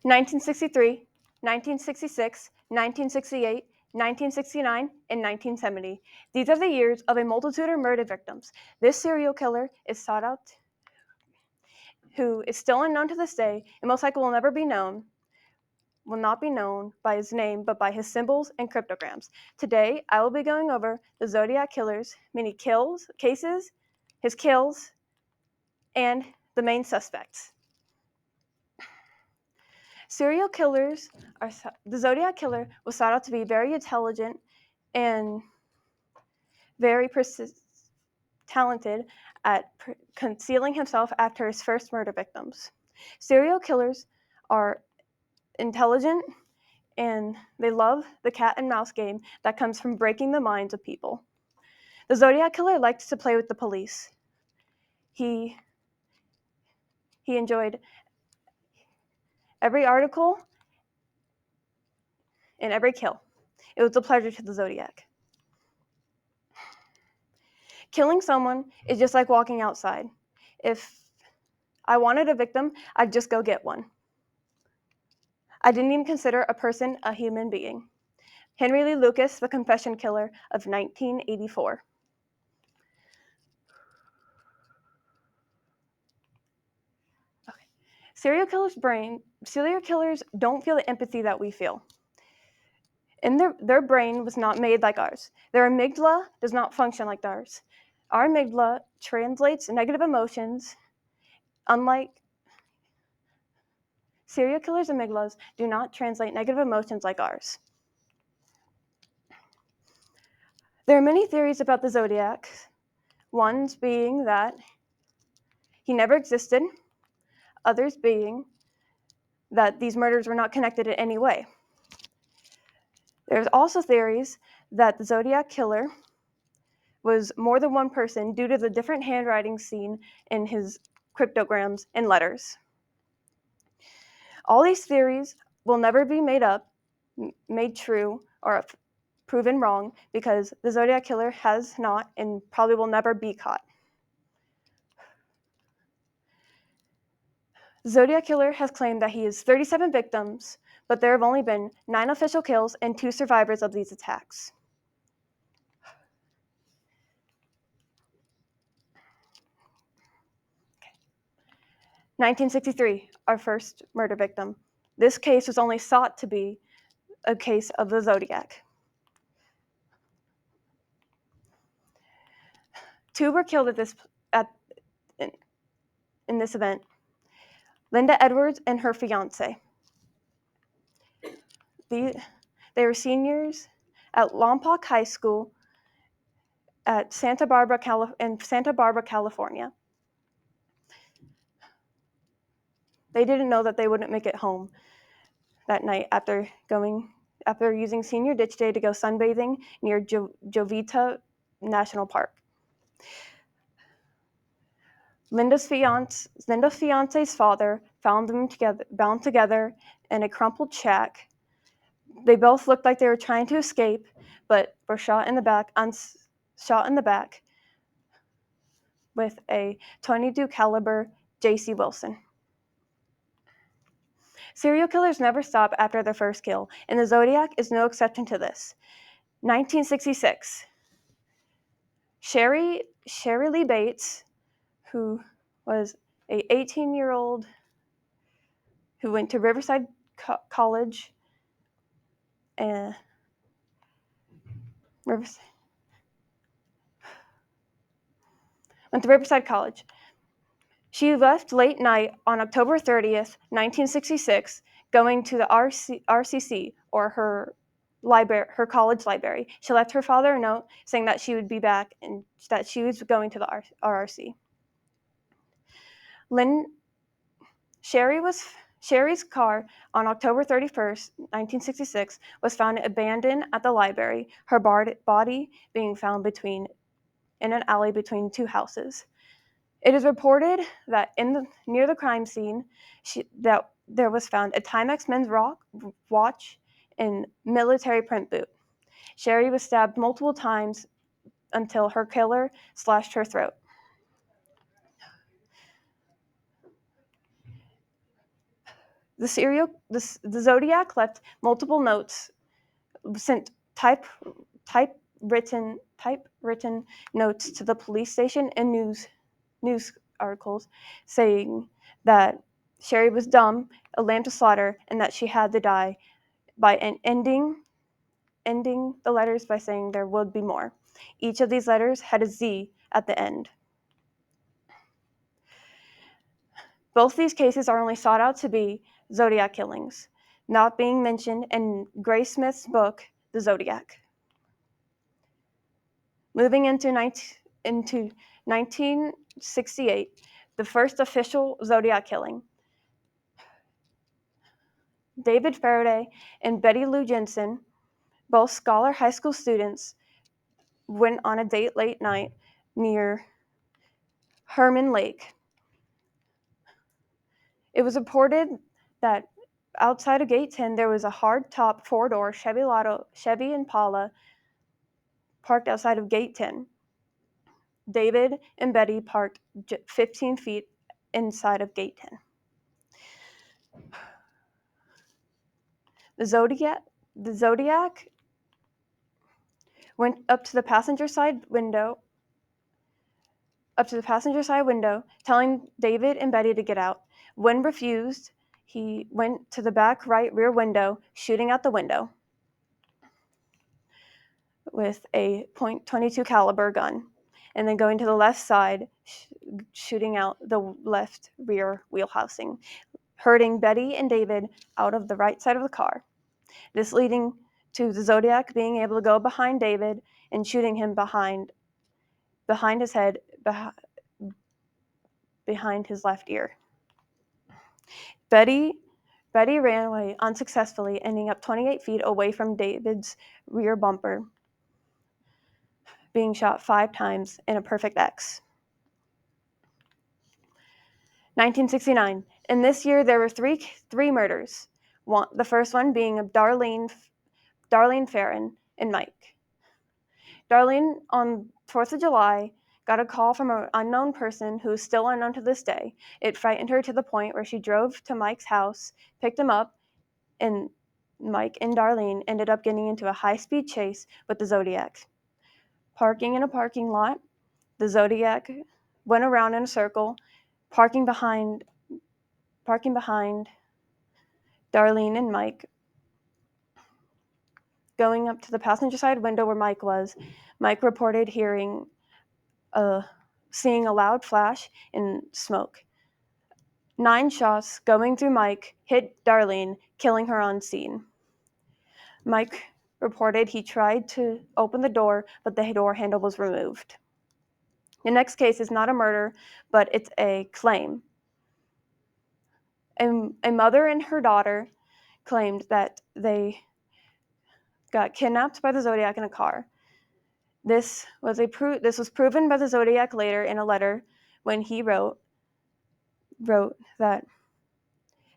1963, 1966, 1968, 1969, and 1970. These are the years of a multitude of murder victims. This serial killer is sought out, who is still unknown to this day, and most likely will not be known by his name, but by his symbols and cryptograms. Today, I will be going over the Zodiac killer's many cases, his kills, and the main suspects. Serial killers the Zodiac killer was thought out to be very intelligent and very talented at concealing himself after his first murder victims. Serial killers are intelligent and they love the cat and mouse game that comes from breaking the minds of people. The Zodiac killer liked to play with the police. He enjoyed every article and every kill. It was a pleasure to the Zodiac. Killing someone is just like walking outside. If I wanted a victim, I'd just go get one. I didn't even consider a person a human being. Henry Lee Lucas, The Confession Killer of 1984. Okay. Serial killers don't feel the empathy that we feel. And their brain was not made like ours. Their amygdala does not function like ours. Our amygdala translates negative emotions, unlike serial killers' amygdalas do not translate negative emotions like ours. There are many theories about the Zodiac, one being that he never existed, others being that these murders were not connected in any way. There's also theories that the Zodiac killer was more than one person due to the different handwriting seen in his cryptograms and letters. All these theories will never be made true, or proven wrong because the Zodiac killer has not and probably will never be caught. The Zodiac killer has claimed that he has 37 victims, but there have only been 9 official kills and 2 survivors of these attacks. Okay. 1963, our first murder victim. This case was only sought to be a case of the Zodiac. 2 were killed in this event. Linda Edwards and her fiance. They were seniors at Lompoc High School in Santa Barbara, California. They didn't know that they wouldn't make it home that night after using senior ditch day to go sunbathing near Jovita National Park. Linda's fiance's father found them bound together in a crumpled shack. They both looked like they were trying to escape, but were shot in the back with a .22 caliber J.C. Wilson. Serial killers never stop after their first kill, and the Zodiac is no exception to this. 1966, Sherry Lee Bates, who was an 18-year-old who went to Riverside College. Went to Riverside College. She left late night on October 30th, 1966, going to the RCC, or her college library. She left her father a note saying that she would be back and that she was going to the RRC. Sherry's car on October 31st, 1966, was found abandoned at the library, her body being found in an alley between 2 houses. It is reported that near the crime scene, that there was found a Timex men's watch and military print boot. Sherry was stabbed multiple times until her killer slashed her throat. The Zodiac left multiple notes, sent typewritten notes to the police station and news articles saying that Sherry was dumb, a lamb to slaughter, and that she had to die, by ending the letters by saying there would be more. Each of these letters had a Z at the end. Both these cases are only sought out to be Zodiac killings, not being mentioned in Gray Smith's book, The Zodiac. Moving into 1968, the first official Zodiac killing. David Faraday and Betty Lou Jensen, both Scholar High School students, went on a date late night near Herman Lake. It was reported that outside of Gate 10 there was a hard-top four-door Chevy Impala parked outside of Gate 10. David and Betty parked 15 feet inside of Gate 10. The Zodiac went up to the passenger side window, telling David and Betty to get out. When refused, he went to the back right rear window, shooting out the window with a .22 caliber gun, and then going to the left side, shooting out the left rear wheel housing, hurting Betty and David out of the right side of the car. This leading to the Zodiac being able to go behind David and shooting him behind his head, behind his left ear. Betty ran away unsuccessfully, ending up 28 feet away from David's rear bumper, being shot 5 times in a perfect X. 1969. In this year, there were three murders. The first one being of Darlene Farron and Mike. Darlene, on 4th of July, got a call from an unknown person who is still unknown to this day. It frightened her to the point where she drove to Mike's house, picked him up, and Mike and Darlene ended up getting into a high-speed chase with the Zodiac. Parking in a parking lot, the Zodiac went around in a circle, parking behind Darlene and Mike. Going up to the passenger side window where Mike was, Mike reported seeing a loud flash and smoke. 9 shots going through Mike hit Darlene, killing her on scene. Mike reported he tried to open the door, but the door handle was removed. The next case is not a murder, but it's a claim. A mother and her daughter claimed that they got kidnapped by the Zodiac in a car. This was proven by the Zodiac later in a letter when he wrote that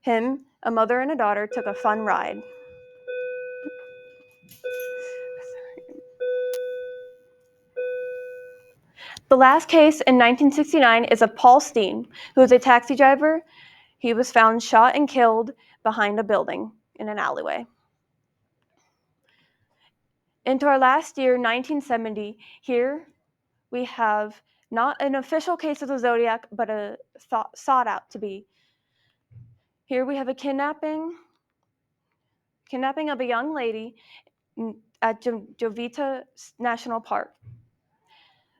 him, a mother and a daughter, took a fun ride. The last case in 1969 is of Paul Steen, who was a taxi driver. He was found shot and killed behind a building in an alleyway. Into our last year, 1970, here we have not an official case of the Zodiac, but a sought out to be. Here we have a kidnapping of a young lady at Jovita National Park.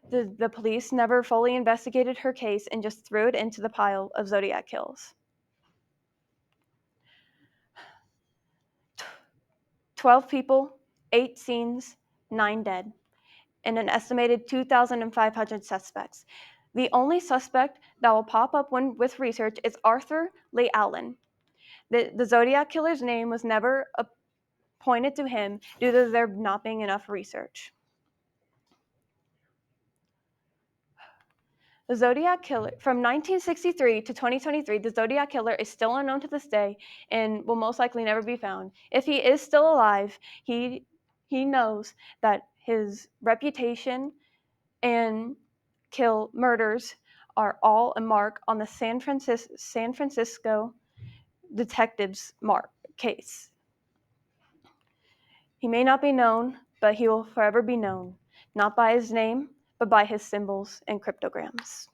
The police never fully investigated her case and just threw it into the pile of Zodiac kills. 12 people, 8 scenes, 9 dead, and an estimated 2,500 suspects. The only suspect that will pop up with research is Arthur Lee Allen. The Zodiac killer's name was never pointed to him due to there not being enough research. The Zodiac killer, from 1963 to 2023, the Zodiac killer is still unknown to this day and will most likely never be found. If he is still alive, he knows that his reputation and murders are all a mark on the San Francisco detective's case. He may not be known, but he will forever be known, not by his name, but by his symbols and cryptograms.